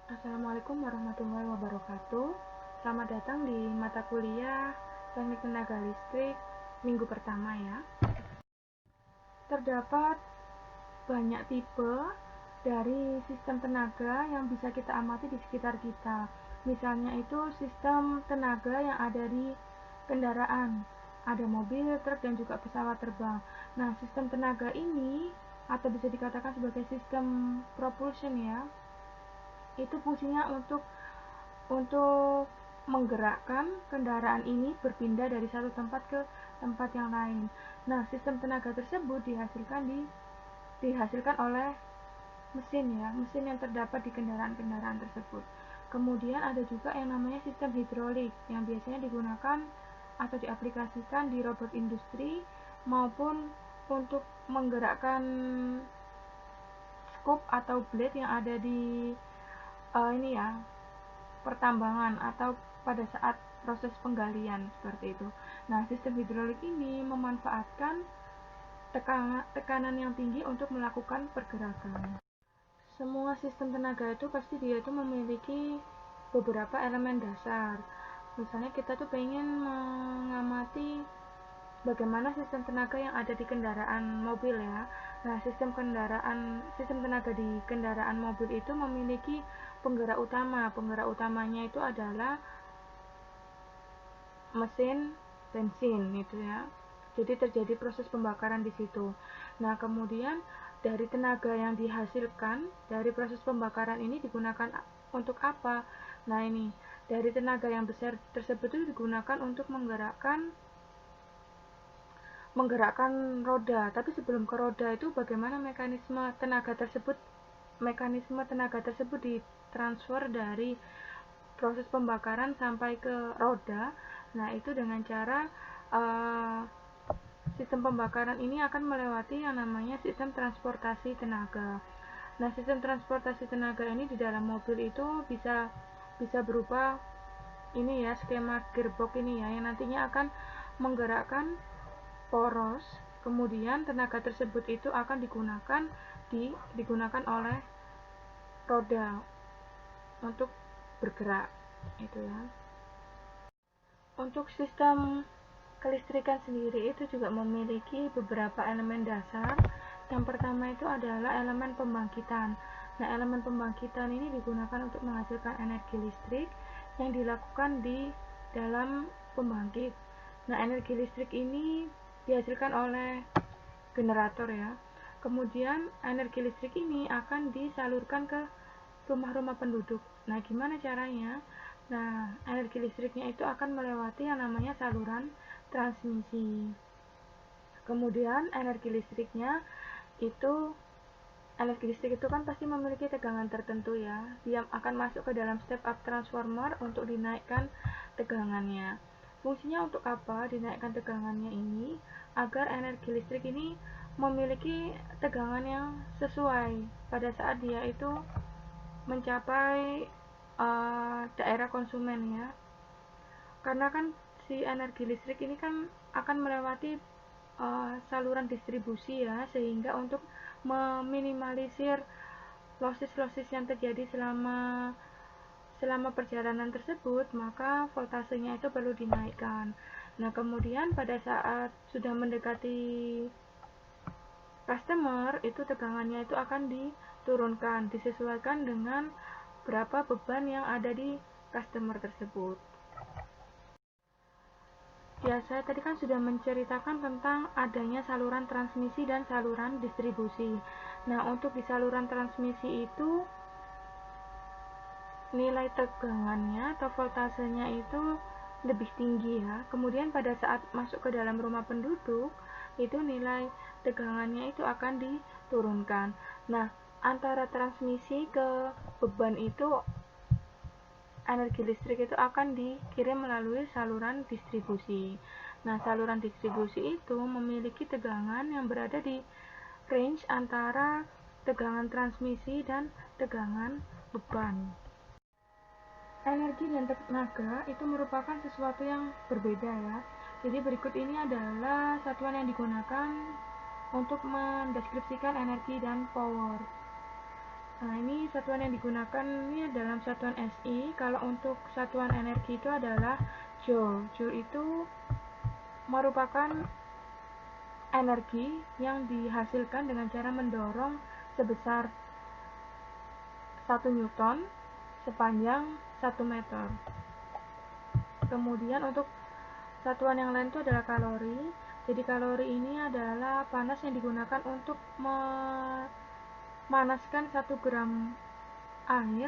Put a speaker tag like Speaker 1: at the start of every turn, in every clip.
Speaker 1: Assalamualaikum warahmatullahi wabarakatuh. Selamat datang di mata kuliah Teknik Tenaga Listrik minggu pertama ya. Terdapat banyak tipe dari sistem tenaga yang bisa kita amati di sekitar kita. Misalnya itu sistem tenaga yang ada di kendaraan. Ada mobil, truk, dan juga pesawat terbang. Nah, sistem tenaga ini atau bisa dikatakan sebagai sistem propulsion ya, itu fungsinya untuk menggerakkan kendaraan ini berpindah dari satu tempat ke tempat yang lain. Nah, sistem tenaga tersebut dihasilkan oleh mesin ya, mesin yang terdapat di kendaraan-kendaraan tersebut. Kemudian ada juga yang namanya sistem hidrolik yang biasanya digunakan atau diaplikasikan di robot industri maupun untuk menggerakkan scoop atau blade yang ada di ini ya, pertambangan atau pada saat proses penggalian seperti itu. Nah, sistem hidrolik ini memanfaatkan tekanan yang tinggi untuk melakukan pergerakan. Semua sistem tenaga itu pasti dia itu memiliki beberapa elemen dasar. Misalnya kita tuh pengen mengamati bagaimana sistem tenaga yang ada di kendaraan mobil ya. Nah, sistem tenaga di kendaraan mobil itu memiliki penggerak utama. Penggerak utamanya itu adalah mesin bensin itu ya. Jadi terjadi proses pembakaran di situ. Nah, kemudian dari tenaga yang dihasilkan dari proses pembakaran ini digunakan untuk apa? Nah, ini dari tenaga yang besar tersebut itu digunakan untuk menggerakkan roda. Tapi sebelum ke roda itu bagaimana mekanisme tenaga tersebut ditransfer dari proses pembakaran sampai ke roda. Nah, itu dengan cara sistem pembakaran ini akan melewati yang namanya sistem transportasi tenaga. Nah, sistem transportasi tenaga ini di dalam mobil itu bisa berupa ini ya, skema gearbox ini ya, yang nantinya akan menggerakkan poros. Kemudian tenaga tersebut itu akan digunakan oleh roda untuk bergerak itu ya. Untuk sistem kelistrikan sendiri itu juga memiliki beberapa elemen dasar. Yang pertama itu adalah elemen pembangkitan. Nah, elemen pembangkitan ini digunakan untuk menghasilkan energi listrik yang dilakukan di dalam pembangkit. Nah, energi listrik ini dihasilkan oleh generator ya. Kemudian energi listrik ini akan disalurkan ke rumah-rumah penduduk. Nah, gimana caranya? Nah, energi listriknya itu akan melewati yang namanya saluran transmisi. Kemudian energi listrik itu kan pasti memiliki tegangan tertentu ya. Dia akan masuk ke dalam step up transformer untuk dinaikkan tegangannya. Fungsinya untuk apa dinaikkan tegangannya ini? Agar energi listrik ini memiliki tegangan yang sesuai pada saat dia itu mencapai daerah konsumen ya. Karena kan si energi listrik ini kan akan melewati saluran distribusi ya, sehingga untuk meminimalisir losses yang terjadi selama perjalanan tersebut, maka voltasenya itu perlu dinaikkan. Nah, kemudian pada saat sudah mendekati customer, itu tegangannya itu akan diturunkan, disesuaikan dengan berapa beban yang ada di customer tersebut. Ya, saya tadi kan sudah menceritakan tentang adanya saluran transmisi dan saluran distribusi. Nah, untuk di saluran transmisi itu nilai tegangannya atau voltasenya itu lebih tinggi ya. Kemudian pada saat masuk ke dalam rumah penduduk, itu nilai tegangannya itu akan diturunkan. Nah, antara transmisi ke beban itu energi listrik itu akan dikirim melalui saluran distribusi. Nah, saluran distribusi itu memiliki tegangan yang berada di range antara tegangan transmisi dan tegangan beban. Energi dan tenaga itu merupakan sesuatu yang berbeda ya. Jadi berikut ini adalah satuan yang digunakan untuk mendeskripsikan energi dan power. Nah, ini satuan yang digunakan ini dalam satuan SI. Kalau untuk satuan energi itu adalah Joule. Joule itu merupakan energi yang dihasilkan dengan cara mendorong sebesar 1 Newton sepanjang 1 meter. Kemudian untuk satuan yang lain itu adalah kalori. Jadi kalori ini adalah panas yang digunakan untuk memanaskan 1 gram air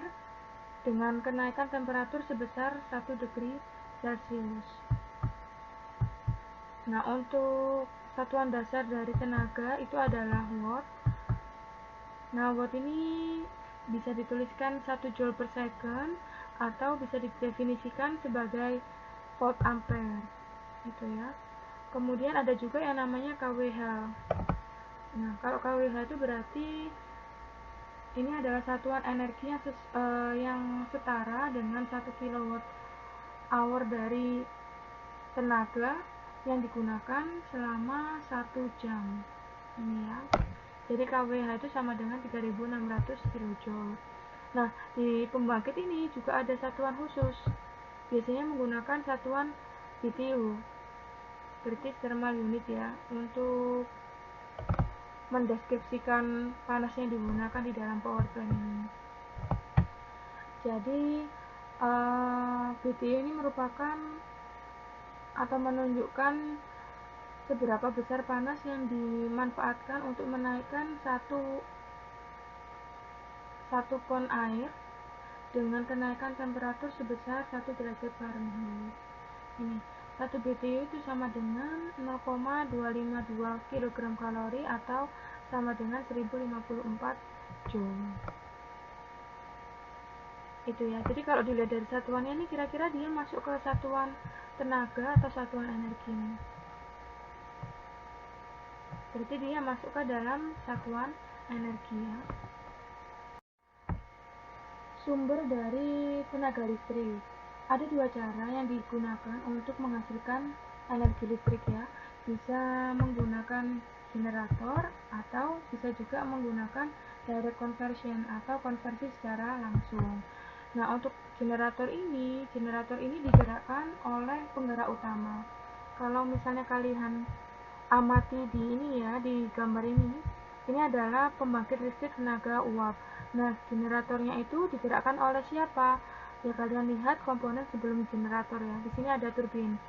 Speaker 1: dengan kenaikan temperatur sebesar 1 degree Celcius. Nah, untuk satuan dasar dari tenaga itu adalah watt. Nah, watt ini bisa dituliskan 1 joule per second atau bisa didefinisikan sebagai volt ampere. Itu ya. Kemudian ada juga yang namanya kWh. Nah, kalau kWh itu berarti ini adalah satuan energi yang setara dengan 1 kWh dari tenaga yang digunakan selama 1 jam. Ini ya. Jadi kWh itu sama dengan 3600 kJ. Nah, di pembangkit ini juga ada satuan khusus. Biasanya menggunakan satuan BTU, British Thermal Unit ya, untuk mendeskripsikan panas yang digunakan di dalam power plant ini. Jadi BTU ini merupakan atau menunjukkan seberapa besar panas yang dimanfaatkan untuk menaikkan satu pon air dengan kenaikan temperatur sebesar 1 derajat Fahrenheit. Ini 1 BTU itu sama dengan 0,252 kg kalori atau sama dengan 1054 joule. Itu ya. Jadi kalau dilihat dari satuannya ini kira-kira dia masuk ke satuan tenaga atau satuan energi. Berarti dia masuk ke dalam satuan energi ya. Sumber dari tenaga listrik. Ada 2 cara yang digunakan untuk menghasilkan energi listrik ya. Bisa menggunakan generator atau bisa juga menggunakan direct conversion atau konversi secara langsung. Nah, untuk generator ini digerakkan oleh penggerak utama. Kalau misalnya kalian amati di ini ya, di gambar ini adalah pembangkit listrik tenaga uap. Nah, generatornya itu digerakkan oleh siapa? Ya, kalian lihat komponen sebelum generator ya. Di sini ada turbin.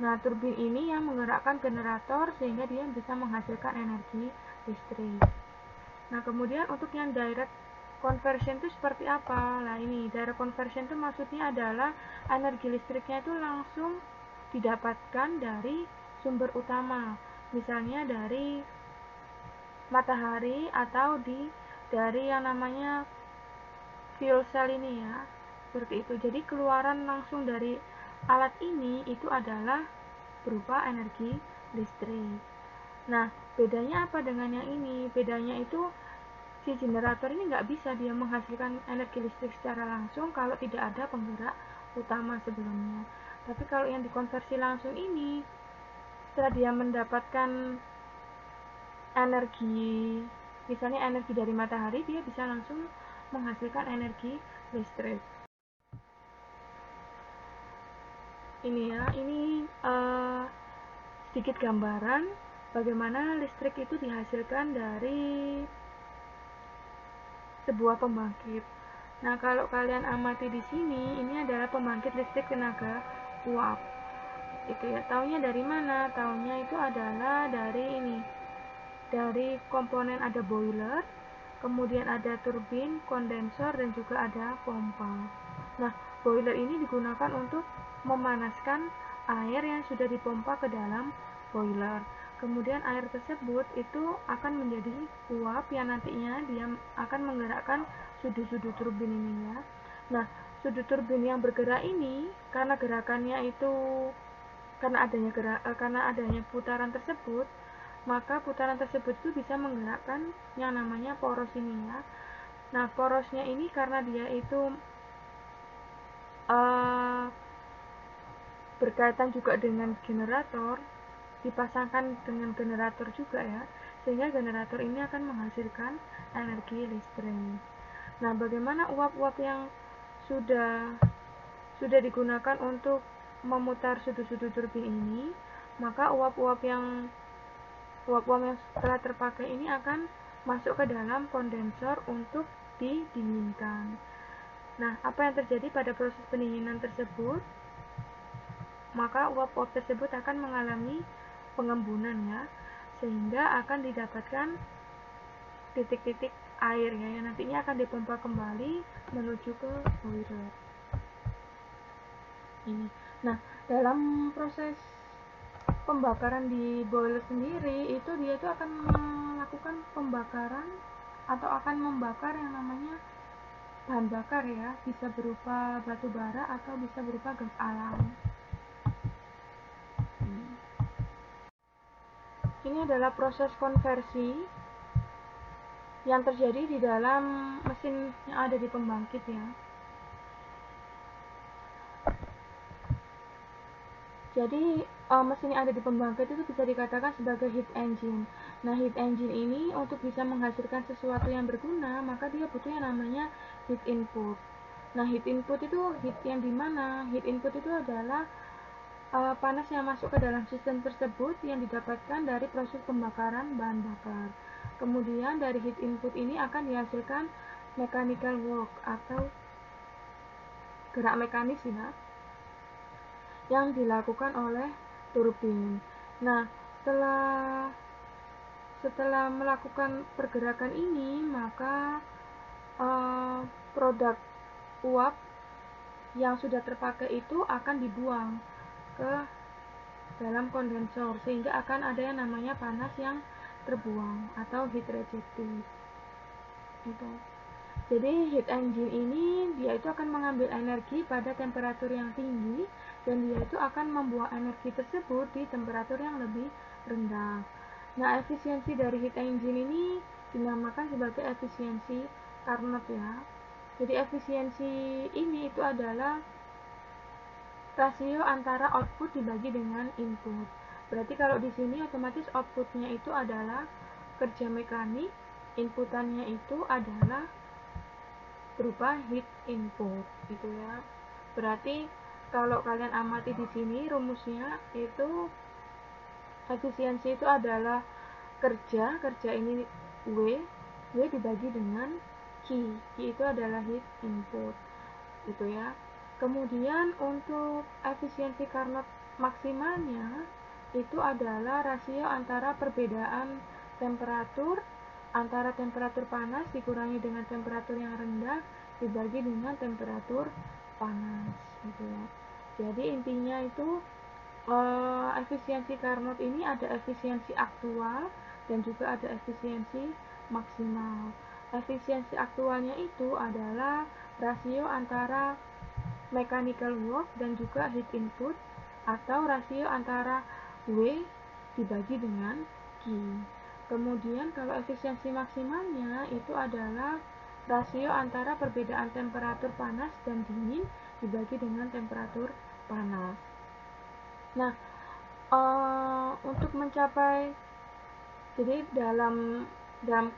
Speaker 1: Nah, turbin ini yang menggerakkan generator sehingga dia bisa menghasilkan energi listrik. Nah, kemudian untuk yang direct conversion itu seperti apa? Nah, ini direct conversion itu maksudnya adalah energi listriknya itu langsung didapatkan dari sumber utama. Misalnya dari matahari atau dari yang namanya fuel cell ini ya. Seperti itu. Jadi keluaran langsung dari alat ini itu adalah berupa energi listrik. Nah, bedanya apa dengan yang ini? Bedanya itu si generator ini nggak bisa dia menghasilkan energi listrik secara langsung kalau tidak ada penggerak utama sebelumnya. Tapi kalau yang dikonversi langsung ini, setelah dia mendapatkan energi, misalnya energi dari matahari, dia bisa langsung menghasilkan energi listrik. Ini ya, ini sedikit gambaran bagaimana listrik itu dihasilkan dari sebuah pembangkit. Nah, kalau kalian amati di sini, ini adalah pembangkit listrik tenaga uap. Itu ya, taunya dari mana? Taunya itu adalah dari ini. Dari komponen ada boiler, kemudian ada turbin, kondensor, dan juga ada pompa. Nah, boiler ini digunakan untuk memanaskan air yang sudah dipompa ke dalam boiler. Kemudian air tersebut itu akan menjadi uap yang nantinya dia akan menggerakkan sudut-sudut turbin ini ya. Nah, sudut turbin yang bergerak ini karena gerakannya itu karena adanya putaran tersebut, maka putaran tersebut itu bisa menggerakkan yang namanya poros ini ya. Nah, porosnya ini karena dia itu berkaitan juga dengan generator, dipasangkan dengan generator juga ya, sehingga generator ini akan menghasilkan energi listrik. Nah, bagaimana uap-uap yang sudah digunakan untuk memutar sudut-sudut turbin ini, maka uap-uap yang telah terpakai ini akan masuk ke dalam kondensor untuk didinginkan. Nah, apa yang terjadi pada proses pendinginan tersebut? Maka uap-uap tersebut akan mengalami pengembunan ya, sehingga akan didapatkan titik-titik air ya, yang nantinya akan dipompa kembali menuju ke boiler. Ini. Nah, dalam proses pembakaran di boiler sendiri itu dia itu akan melakukan pembakaran atau akan membakar yang namanya bahan bakar ya, bisa berupa batu bara atau bisa berupa gas alam. Ini adalah proses konversi yang terjadi di dalam mesin yang ada di pembangkit ya. Jadi mesin yang ada di pembangkit itu bisa dikatakan sebagai heat engine. Nah, heat engine ini untuk bisa menghasilkan sesuatu yang berguna, maka dia butuh yang namanya heat input. Nah, heat input itu heat yang dimana? Heat input itu adalah panas yang masuk ke dalam sistem tersebut yang didapatkan dari proses pembakaran bahan bakar. Kemudian dari heat input ini akan dihasilkan mechanical work atau gerak mekanis ya, yang dilakukan oleh turbin. Nah, setelah melakukan pergerakan ini, maka produk uap yang sudah terpakai itu akan dibuang ke dalam kondensor, sehingga akan ada yang namanya panas yang terbuang atau heat rejected. Gitu. Jadi heat engine ini dia itu akan mengambil energi pada temperatur yang tinggi dan dia itu akan membuang energi tersebut di temperatur yang lebih rendah. Nah, efisiensi dari heat engine ini dinamakan sebagai efisiensi Carnot ya. Jadi efisiensi ini itu adalah rasio antara output dibagi dengan input. Berarti kalau di sini otomatis outputnya itu adalah kerja mekanik, inputannya itu adalah berupa heat input gitu ya. Berarti kalau kalian amati di sini rumusnya itu efisiensi itu adalah kerja ini W dibagi dengan Q itu adalah heat input gitu ya. Kemudian untuk efisiensi Carnot maksimalnya itu adalah rasio antara perbedaan temperatur antara temperatur panas dikurangi dengan temperatur yang rendah dibagi dengan temperatur panas gitu ya. Jadi intinya itu efisiensi Carnot ini ada efisiensi aktual dan juga ada efisiensi maksimal. Efisiensi aktualnya itu adalah rasio antara mechanical work dan juga heat input atau rasio antara W dibagi dengan Q. Kemudian kalau efisiensi maksimalnya itu adalah rasio antara perbedaan temperatur panas dan dingin dibagi dengan temperatur panas. Nah, untuk mencapai jadi dalam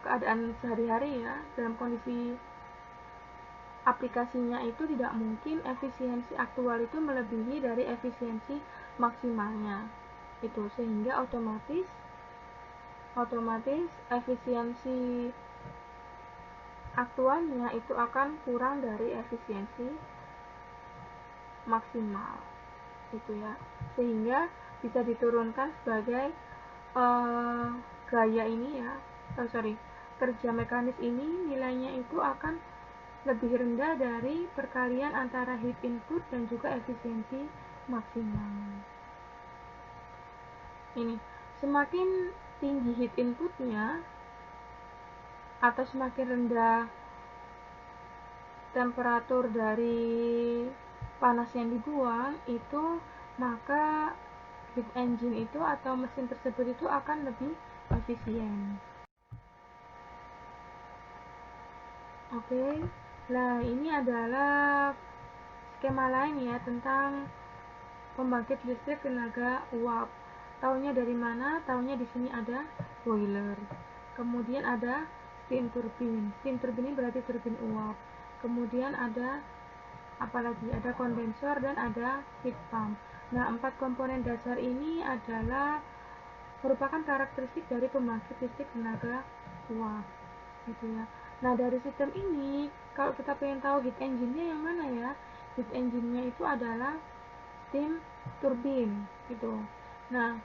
Speaker 1: keadaan sehari-hari ya, dalam kondisi aplikasinya itu tidak mungkin efisiensi aktual itu melebihi dari efisiensi maksimalnya. Itu sehingga otomatis efisiensi aktualnya itu akan kurang dari efisiensi maksimal itu ya, sehingga bisa diturunkan sebagai gaya ini ya, kerja mekanis ini nilainya itu akan lebih rendah dari perkalian antara heat input dan juga efisiensi maksimal. Ini semakin tinggi heat inputnya atau semakin rendah temperatur dari panas yang dibuang itu, maka heat engine itu atau mesin tersebut itu akan lebih efisien. Oke, nah ini adalah skema lain ya tentang pembangkit listrik tenaga uap. Taunya dari mana? Taunya di sini ada boiler. Kemudian ada steam turbin. Steam turbin ini berarti turbin uap. Kemudian ada apalagi? Ada kondensor dan ada heat pump. Nah, 4 komponen dasar ini adalah merupakan karakteristik dari pembangkit listrik tenaga uap, gitu ya. Nah, dari sistem ini, kalau kita pengen tahu heat engine-nya yang mana ya? Heat engine-nya itu adalah steam turbin, gitu. Nah,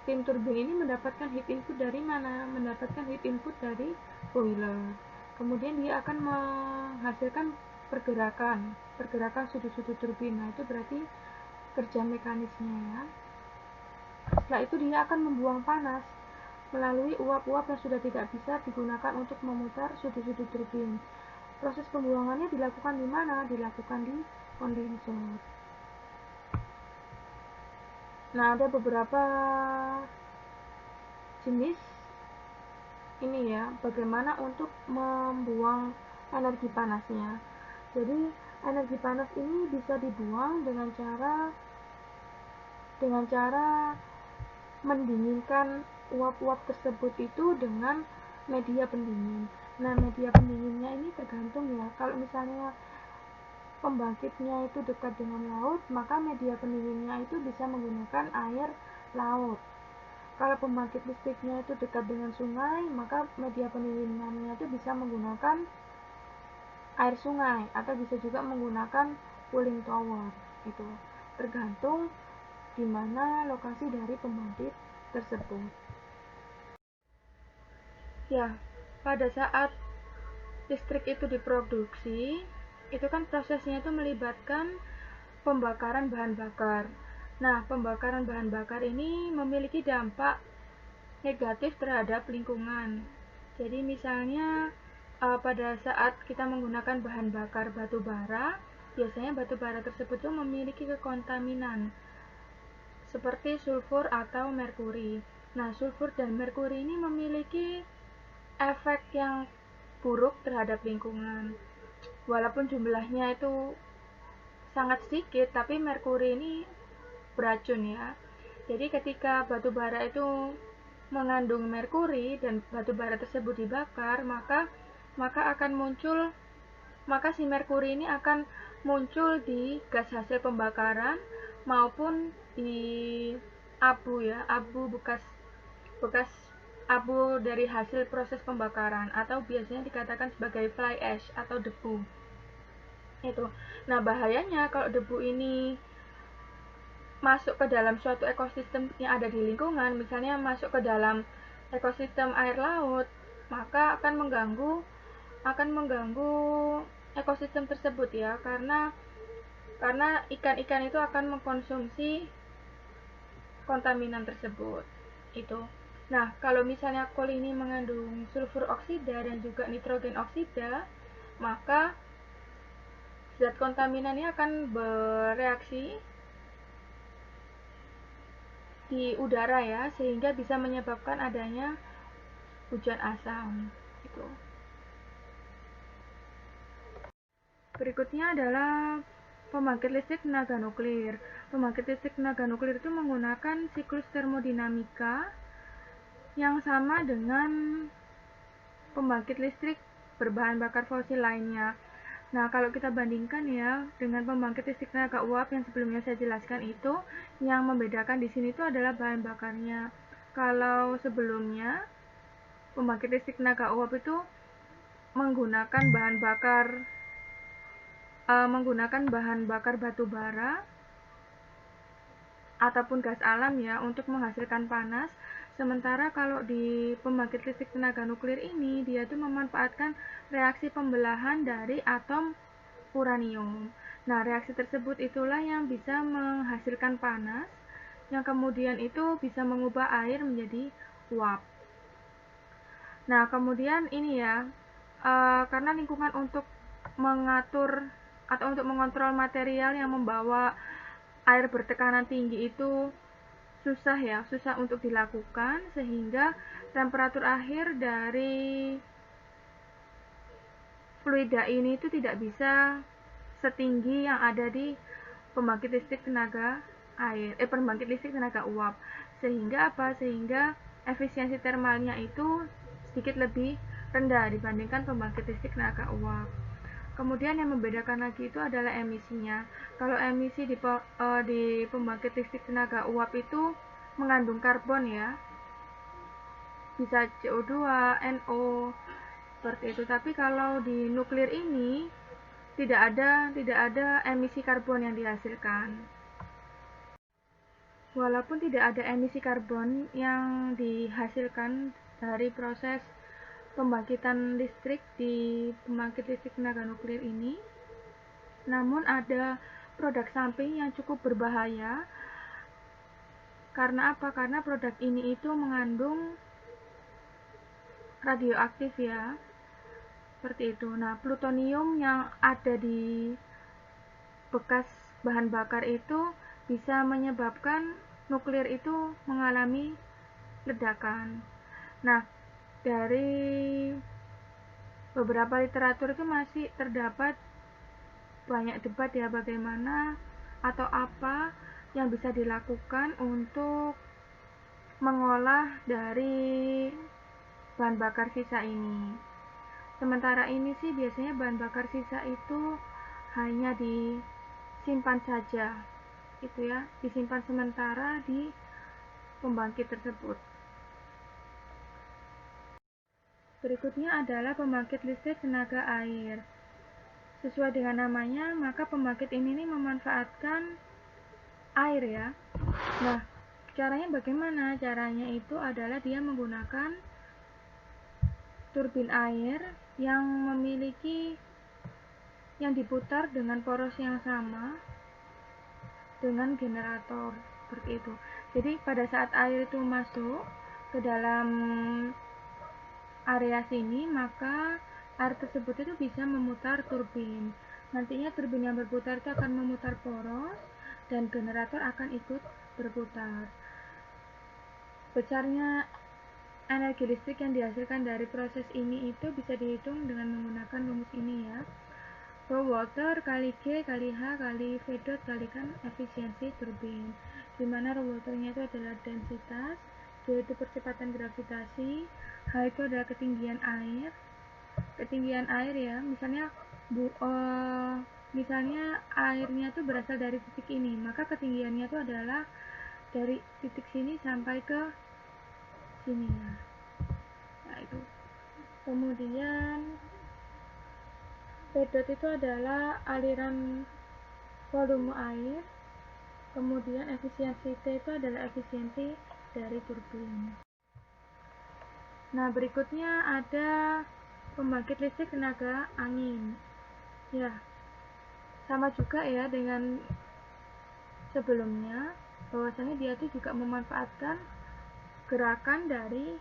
Speaker 1: steam turbin ini mendapatkan heat input dari mana? Mendapatkan heat input dari boiler. Kemudian dia akan menghasilkan pergerakan sudut-sudut turbin. Nah, itu berarti kerja mekanisnya ya. Setelah itu dia akan membuang panas melalui uap-uap yang sudah tidak bisa digunakan untuk memutar sudut-sudut turbin. Proses pembuangannya dilakukan di mana? Dilakukan di kondensor. Nah, ada beberapa jenis ini ya, bagaimana untuk membuang energi panasnya. Jadi, energi panas ini bisa dibuang dengan cara mendinginkan uap-uap tersebut itu dengan media pendingin. Nah, media pendinginnya ini tergantung ya. Kalau misalnya pembangkitnya itu dekat dengan laut, maka media pendinginnya itu bisa menggunakan air laut. Kalau pembangkit listriknya itu dekat dengan sungai, maka media pendinginannya itu bisa menggunakan air sungai atau bisa juga menggunakan cooling tower. Itu tergantung di mana lokasi dari pembangkit tersebut. Ya, pada saat listrik itu diproduksi, itu kan prosesnya itu melibatkan pembakaran bahan bakar. Nah, pembakaran bahan bakar ini memiliki dampak negatif terhadap lingkungan. Jadi misalnya pada saat kita menggunakan bahan bakar batu bara, biasanya batu bara tersebut itu memiliki kekontaminan seperti sulfur atau merkuri. Nah, sulfur dan merkuri ini memiliki efek yang buruk terhadap lingkungan. Walaupun jumlahnya itu sangat sedikit, tapi merkuri ini beracun ya. Jadi ketika batu bara itu mengandung merkuri dan batu bara tersebut dibakar, maka si merkuri ini akan muncul di gas hasil pembakaran maupun di abu ya, abu bekas abu dari hasil proses pembakaran atau biasanya dikatakan sebagai fly ash atau debu. Itu. Nah, bahayanya kalau debu ini masuk ke dalam suatu ekosistem yang ada di lingkungan, misalnya masuk ke dalam ekosistem air laut, maka akan mengganggu ekosistem tersebut ya, karena ikan-ikan itu akan mengkonsumsi kontaminan tersebut. Itu. Nah, kalau misalnya kol ini mengandung sulfur oksida dan juga nitrogen oksida, maka zat kontaminannya akan bereaksi di udara ya, sehingga bisa menyebabkan adanya hujan asam. Gitu. Berikutnya adalah pembangkit listrik tenaga nuklir. Pembangkit listrik tenaga nuklir itu menggunakan siklus termodinamika yang sama dengan pembangkit listrik berbahan bakar fosil lainnya. Nah, kalau kita bandingkan ya dengan pembangkit listrik tenaga uap yang sebelumnya saya jelaskan itu, yang membedakan di sini itu adalah bahan bakarnya. Kalau sebelumnya pembangkit listrik tenaga uap itu menggunakan bahan bakar batu bara ataupun gas alam ya untuk menghasilkan panas. Sementara kalau di pembangkit listrik tenaga nuklir ini, dia itu memanfaatkan reaksi pembelahan dari atom uranium. Nah, reaksi tersebut itulah yang bisa menghasilkan panas, yang kemudian itu bisa mengubah air menjadi uap. Nah, kemudian ini ya, karena lingkungan untuk mengatur atau untuk mengontrol material yang membawa air bertekanan tinggi itu susah untuk dilakukan, sehingga temperatur akhir dari fluida ini itu tidak bisa setinggi yang ada di pembangkit listrik tenaga uap. Sehingga efisiensi termalnya itu sedikit lebih rendah dibandingkan pembangkit listrik tenaga uap. Kemudian yang membedakan lagi itu adalah emisinya. Kalau emisi di pembangkit listrik tenaga uap itu mengandung karbon ya, bisa CO2, NO, seperti itu. Tapi kalau di nuklir ini tidak ada emisi karbon yang dihasilkan. Walaupun tidak ada emisi karbon yang dihasilkan dari proses pembangkitan listrik di pembangkit listrik tenaga nuklir ini, namun ada produk samping yang cukup berbahaya. Karena apa? Karena produk ini itu mengandung radioaktif ya, seperti itu. Nah, plutonium yang ada di bekas bahan bakar itu bisa menyebabkan nuklir itu mengalami ledakan. Nah, dari beberapa literatur itu masih terdapat banyak debat ya, bagaimana atau apa yang bisa dilakukan untuk mengolah dari bahan bakar sisa ini. Sementara ini sih biasanya bahan bakar sisa itu hanya disimpan saja, itu ya, disimpan sementara di pembangkit tersebut. Berikutnya adalah pembangkit listrik tenaga air. Sesuai dengan namanya, maka pembangkit ini memanfaatkan air ya. Nah, caranya bagaimana? Caranya itu adalah dia menggunakan turbin air yang diputar dengan poros yang sama dengan generator, seperti itu. Jadi pada saat air itu masuk ke dalam area sini, maka air tersebut itu bisa memutar turbin. Nantinya turbin yang berputar itu akan memutar poros dan generator akan ikut berputar. Besarnya energi listrik yang dihasilkan dari proses ini itu bisa dihitung dengan menggunakan rumus ini ya. Raw water kali G kali H kali V dot kalikan efisiensi turbin, di mana raw waternya itu adalah densitas, G itu percepatan gravitasi, H itu adalah ketinggian air ya. Misalnya airnya itu berasal dari titik ini, maka ketinggiannya itu adalah dari titik sini sampai ke sini ya. Nah itu. Kemudian P dot itu adalah aliran volume air. Kemudian efisiensi T itu adalah efisiensi dari turbin. Nah, berikutnya ada pembangkit listrik tenaga angin. Ya, sama juga ya dengan sebelumnya, bahwasanya dia itu juga memanfaatkan gerakan dari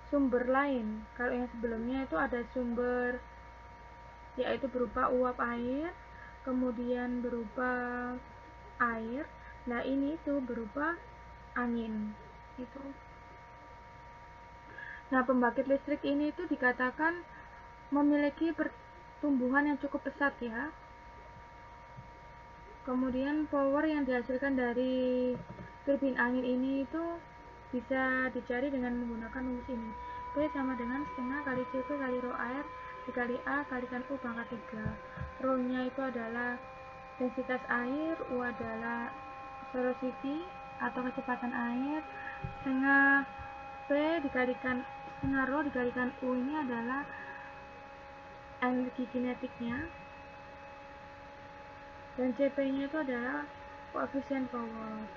Speaker 1: sumber lain. Kalau yang sebelumnya itu ada sumber yaitu berupa uap air, kemudian berupa air. Nah, ini itu berupa angin. Itu. Nah, pembangkit listrik ini itu dikatakan memiliki pertumbuhan yang cukup pesat ya. Kemudian power yang dihasilkan dari turbin angin ini itu bisa dicari dengan menggunakan rumus ini. P sama dengan setengah kali CP kali rho air dikali A kalikan U pangkat 3. Rho-nya itu adalah densitas air, U adalah velocity atau kecepatan air, setengah P dikalikan setengah rho dikalikan U ini adalah energi kinetiknya, dan CP-nya itu adalah koefisien power.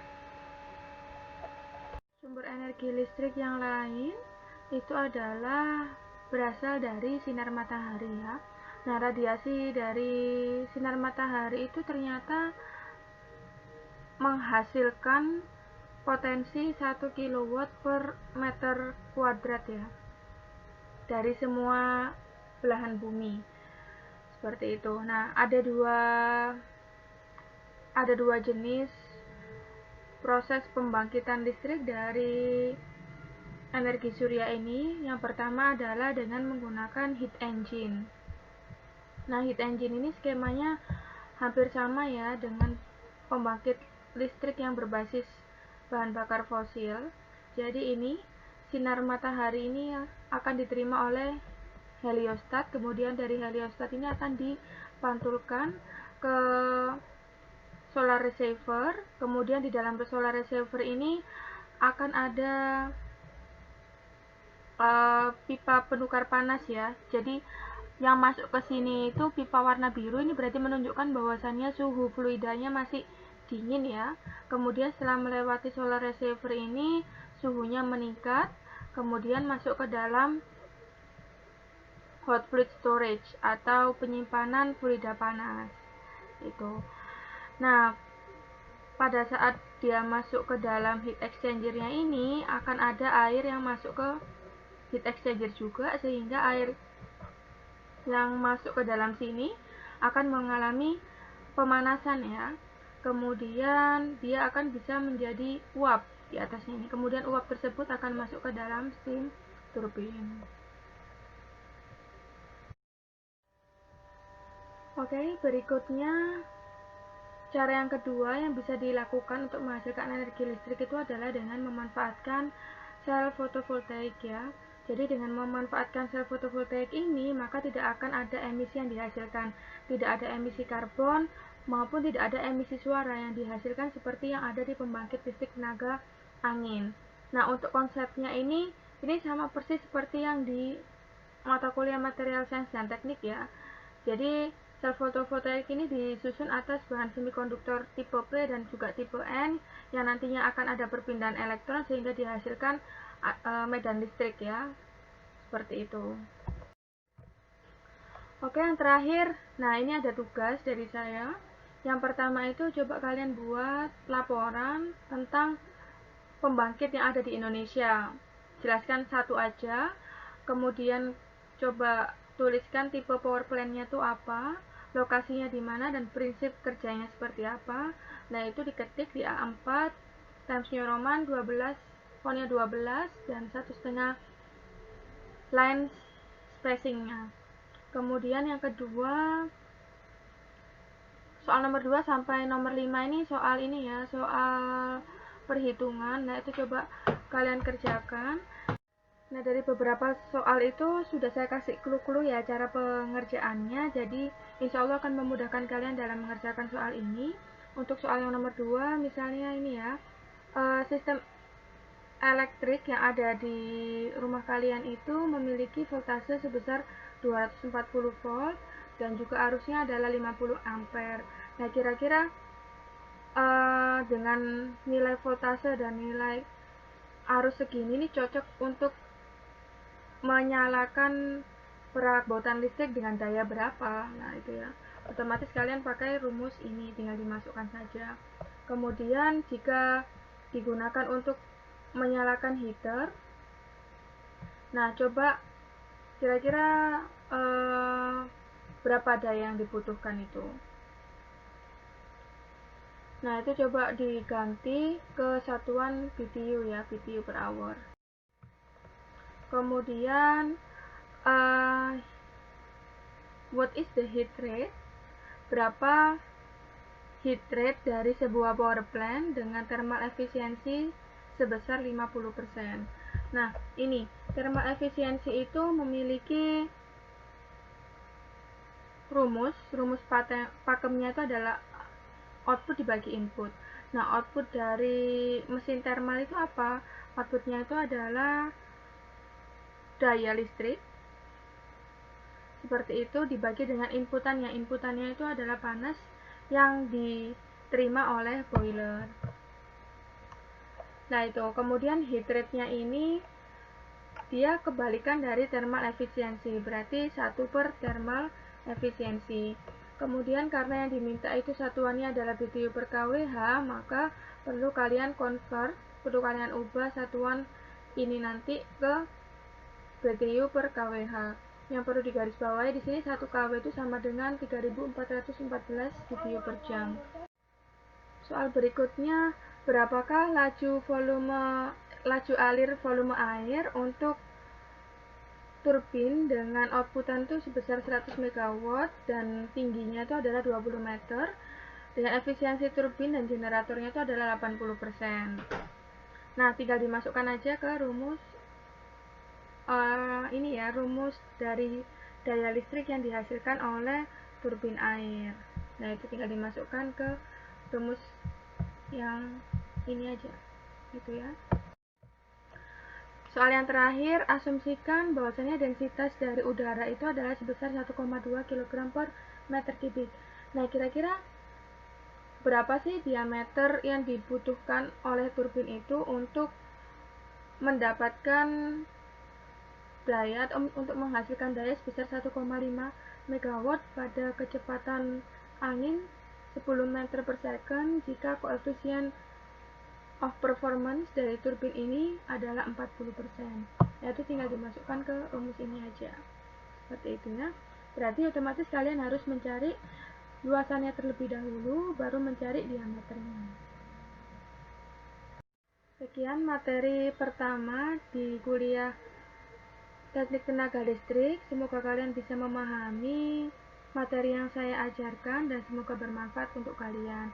Speaker 1: Sumber energi listrik yang lain itu adalah berasal dari sinar matahari ya. Nah, radiasi dari sinar matahari itu ternyata menghasilkan potensi 1 kW per meter kuadrat ya, dari semua belahan bumi, seperti itu. Nah, ada dua jenis proses pembangkitan listrik dari energi surya ini. Yang pertama adalah dengan menggunakan heat engine. Nah, heat engine ini skemanya hampir sama ya dengan pembangkit listrik yang berbasis bahan bakar fosil. Jadi ini sinar matahari ini akan diterima oleh heliostat, kemudian dari heliostat ini akan dipantulkan ke solar receiver, kemudian di dalam solar receiver ini akan ada pipa penukar panas ya. Jadi yang masuk ke sini itu pipa warna biru, ini berarti menunjukkan bahwasannya suhu fluidanya masih dingin ya. Kemudian setelah melewati solar receiver ini suhunya meningkat, kemudian masuk ke dalam hot fluid storage atau penyimpanan fluida panas itu. Nah, pada saat dia masuk ke dalam heat exchanger-nya ini akan ada air yang masuk ke heat exchanger juga, sehingga air yang masuk ke dalam sini akan mengalami pemanasan ya. Kemudian dia akan bisa menjadi uap di atasnya ini. Kemudian uap tersebut akan masuk ke dalam steam turbine. Oke, berikutnya cara yang kedua yang bisa dilakukan untuk menghasilkan energi listrik itu adalah dengan memanfaatkan sel fotovoltaik ya. Jadi dengan memanfaatkan sel fotovoltaik ini, maka tidak akan ada emisi yang dihasilkan. Tidak ada emisi karbon maupun tidak ada emisi suara yang dihasilkan seperti yang ada di pembangkit listrik tenaga angin. Nah, untuk konsepnya ini sama persis seperti yang di mata kuliah material sains dan teknik ya. Jadi sel fotovoltaik ini disusun atas bahan semikonduktor tipe P dan juga tipe N yang nantinya akan ada perpindahan elektron sehingga dihasilkan medan listrik ya, seperti itu. Oke, yang terakhir, nah ini ada tugas dari saya. Yang pertama itu coba kalian buat laporan tentang pembangkit yang ada di Indonesia. Jelaskan satu aja, kemudian coba tuliskan tipe power plant-nya itu apa, lokasinya di mana, dan prinsip kerjanya seperti apa. Nah, itu diketik di A4, Times New Roman 12, fontnya 12, dan 1,5 line spacing-nya. Kemudian yang kedua, soal nomor 2 sampai nomor 5 ini soal ini ya, soal perhitungan. Nah, itu coba kalian kerjakan. Nah, dari beberapa soal itu sudah saya kasih clue-clue ya cara pengerjaannya. Jadi, insya Allah akan memudahkan kalian dalam mengerjakan soal ini. Untuk soal yang nomor 2, misalnya ini ya, sistem elektrik yang ada di rumah kalian itu memiliki voltase sebesar 240 volt dan juga arusnya adalah 50 ampere. Nah, kira-kira dengan nilai voltase dan nilai arus segini ini cocok untuk menyalakan perabotan listrik dengan daya berapa. Nah, itu ya. Otomatis kalian pakai rumus ini, tinggal dimasukkan saja. Kemudian jika digunakan untuk menyalakan heater, nah coba kira-kira berapa daya yang dibutuhkan itu. Nah, itu coba diganti ke satuan BTU ya, BTU per hour. Kemudian what is the heat rate? Berapa heat rate dari sebuah power plant dengan thermal efficiency sebesar 50%. Nah, ini thermal efficiency itu memiliki rumus pakemnya itu adalah output dibagi input. Nah, output dari mesin thermal itu apa? Outputnya itu adalah daya listrik seperti itu dibagi dengan inputannya. Inputannya itu adalah panas yang diterima oleh boiler. Nah, itu kemudian heat rate-nya ini dia kebalikan dari thermal efficiency, berarti 1 per thermal efficiency. Kemudian karena yang diminta itu satuannya adalah BTU per kWh, maka perlu kalian ubah satuan ini nanti ke BTU per kWh. Yang perlu digarisbawahi di sini 1 kW itu sama dengan 3414 BTU per jam. Soal berikutnya, berapakah laju alir volume air untuk turbin dengan outputan itu sebesar 100 MW dan tingginya itu adalah 20 meter dengan efisiensi turbin dan generatornya itu adalah 80%. Nah, tinggal dimasukkan aja ke rumus ini ya, rumus dari daya listrik yang dihasilkan oleh turbin air. Nah, itu tinggal dimasukkan ke rumus yang ini aja, gitu ya. Soal yang terakhir, asumsikan bahwasanya densitas dari udara itu adalah sebesar 1,2 kg per meter kubik. Nah, kira-kira berapa sih diameter yang dibutuhkan oleh turbin itu untuk mendapatkan daya untuk menghasilkan daya sebesar 1,5 MW pada kecepatan angin 10 meter per second jika koefisien of performance dari turbin ini adalah 40%. Yaitu tinggal dimasukkan ke rumus ini aja. Seperti itu ya. Berarti otomatis kalian harus mencari luasannya terlebih dahulu, baru mencari diameternya. Sekian materi pertama di kuliah Teknik Tenaga Listrik. Semoga kalian bisa memahami materi yang saya ajarkan dan semoga bermanfaat untuk kalian.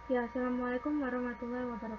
Speaker 1: Ya, assalamualaikum warahmatullahi wabarakatuh.